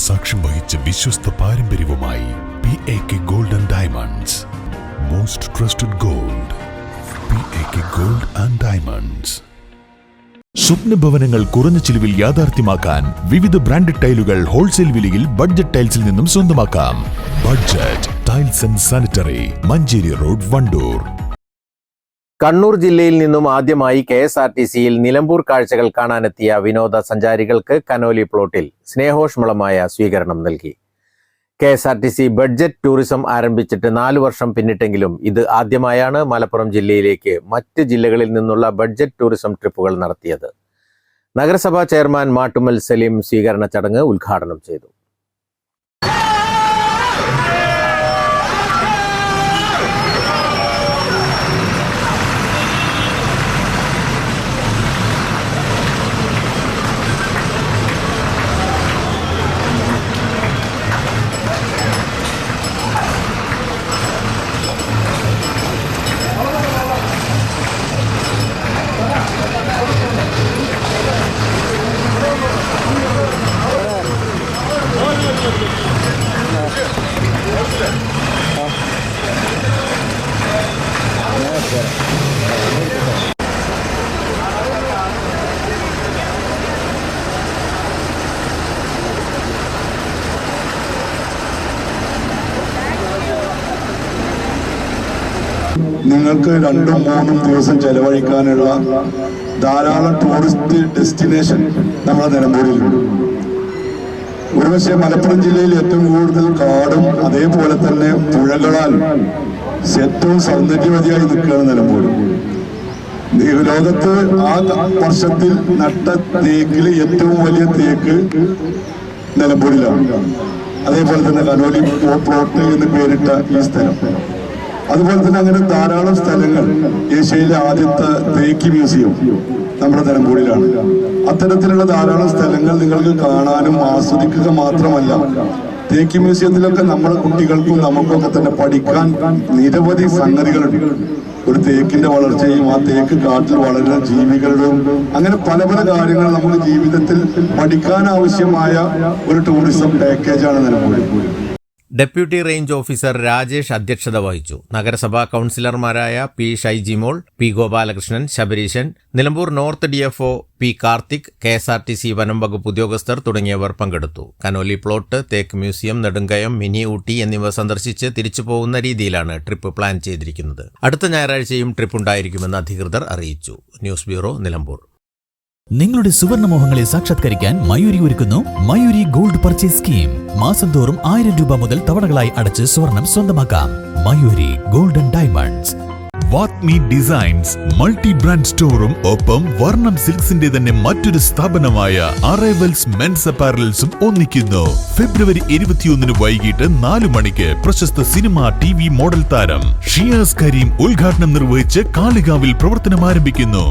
സാക്ഷ്യം വഹിച്ച വിശ്വസ്ത പാരമ്പര്യവുമായി PAK Gold and Diamonds. Most trusted gold. PAK Gold and Diamonds. സ്വപ്ന ഭവനങ്ങൾ കുറഞ്ഞ ചിലവിൽ യാഥാർത്ഥ്യമാക്കാൻ വിവിധ ബ്രാൻഡഡ് ടൈലുകൾ ഹോൾസെയിൽ വിലയിൽ ബഡ്ജറ്റ് ടൈൽസിൽ നിന്നും സ്വന്തമാക്കാം. Budget tiles and sanitary, Manjeri road, Wandoor. Kannur ജില്ലയിൽ നിന്നും ആദ്യമായി KSRTCയിൽ നിലമ്പൂർ കാഴ്ചകൾ കാണാനെത്തിയ വിനോദസഞ്ചാരികൾക്ക് കനോലി പ്ലോട്ടിൽ സ്നേഹോഷ്മളമായ സ്വീകരണം നൽകി. KSRTC ബഡ്ജറ്റ് ടൂറിസം ആരംഭിച്ചിട്ട് 4 വർഷം പിന്നിട്ടെങ്കിലും ഇത് ആദ്യമായാണ് മലപ്പുറം ജില്ലയിലേക്ക് മറ്റ് ജില്ലകളിൽ നിന്നുള്ള ബഡ്ജറ്റ് ടൂറിസം ട്രിപ്പുകൾ നടത്തിയത്. നഗരസഭാ ചെയർമാൻ മാട്ടുമ്മൽ സലീം സ്വീകരണ ചടങ്ങ് ഉദ്ഘാടനം ചെയ്തു. നിങ്ങൾക്ക് 2-3 ദിവസം ചെലവഴിക്കാനുള്ള ധാരാളം ടൂറിസ്റ്റ് ഡെസ്റ്റിനേഷൻ നമ്മുടെ നിലമ്പൂരിലുണ്ട്. ഒരുപക്ഷെ മലപ്പുറം ജില്ലയിൽ ഏറ്റവും കൂടുതൽ കാടും അതേപോലെ തന്നെ പുഴകളാൽ ഏറ്റവും സൗന്ദര്യവതിയായി നിൽക്കുകയാണ് നിലമ്പൂർ. ലോകത്ത് ആ വർഷത്തിൽ നട്ട തേക്കിൽ ഏറ്റവും വലിയ തേക്ക് നിലമ്പൂരിലാണ്. അതേപോലെ തന്നെ കനോലി പ്ലോട്ട് എന്ന് പേരിട്ട ഈ സ്ഥലം, അതുപോലെ തന്നെ അങ്ങനെ ധാരാളം സ്ഥലങ്ങൾ. ഏഷ്യയിലെ ആദ്യത്തെ തേക്ക് മ്യൂസിയം നമ്മുടെ നിലമ്പൂരിലാണ്. അത്തരത്തിലുള്ള ധാരാളം സ്ഥലങ്ങൾ നിങ്ങൾക്ക് കാണാനും ആസ്വദിക്കുക മാത്രമല്ല, തേക്ക് മ്യൂസിയത്തിലൊക്കെ നമ്മുടെ കുട്ടികൾക്കും നമുക്കൊക്കെ തന്നെ പഠിക്കാൻ നിരവധി സംഗതികളുണ്ട്. ഒരു തേക്കിന്റെ വളർച്ചയും ആ തേക്ക് കാട്ടിൽ വളരുന്ന ജീവികളുടെയും അങ്ങനെ പല പല കാര്യങ്ങൾ നമ്മുടെ ജീവിതത്തിൽ പഠിക്കാൻ ആവശ്യമായ ഒരു ടൂറിസം പാക്കേജാണ് Nilambur. Deputy range officer Rajesh അധ്യക്ഷത വഹിച്ചു. നഗരസഭാ കൗൺസിലർമാരായ P. Shaijimol, P. Gopalakrishnan, Shabareesan, Nilambur north DFO P. Karthik, KSRTC വനം വകുപ്പ് ഉദ്യോഗസ്ഥർ തുടങ്ങിയവർ പങ്കെടുത്തു. കനോലി പ്ലോട്ട്, തേക്ക് മ്യൂസിയം, നെടുങ്കയം, മിനി ഊട്ടി എന്നിവ സന്ദർശിച്ച് തിരിച്ചു പോകുന്ന രീതിയിലാണ് ട്രിപ്പ് പ്ലാൻ ചെയ്തിരിക്കുന്നത്. അടുത്ത ഞായറാഴ്ചയും ട്രിപ്പ് ഉണ്ടായിരിക്കുമെന്ന് അധികൃതർ അറിയിച്ചു. News bureau, Nilambur. നിങ്ങളുടെ സുവർണമോഹങ്ങളെ സാക്ഷാത്കരിക്കാൻ മയൂരി ഒരുക്കുന്നു മയൂരി ഗോൾഡ് പർച്ചേസ് സ്കീം. മാസം തോറും 1000 രൂപ മുതൽ തവണകളായി അടച്ച് സ്വർണം സ്വന്തമാക്കാം. Mayuri gold and diamonds. വാത്മി ഡിസൈൻസ് മൾട്ടി ബ്രാൻഡ് സ്റ്റോറും ഒപ്പം വർണ്ണം സിൽക്സിന്റെ തന്നെ മറ്റൊരു സ്ഥാപനമായ അറൈവൽസ് മെൻസ് അപ്പാരൽസും ഒന്നിക്കുന്നു. ഫെബ്രുവരി 21 വൈകിട്ട് 4 മണിക്ക് പ്രശസ്ത സിനിമ TV മോഡൽ താരം ഷിയാസ് കരീം ഉദ്ഘാടനം നിർവഹിച്ച് കാളികാവിൽ പ്രവർത്തനം ആരംഭിക്കുന്നു.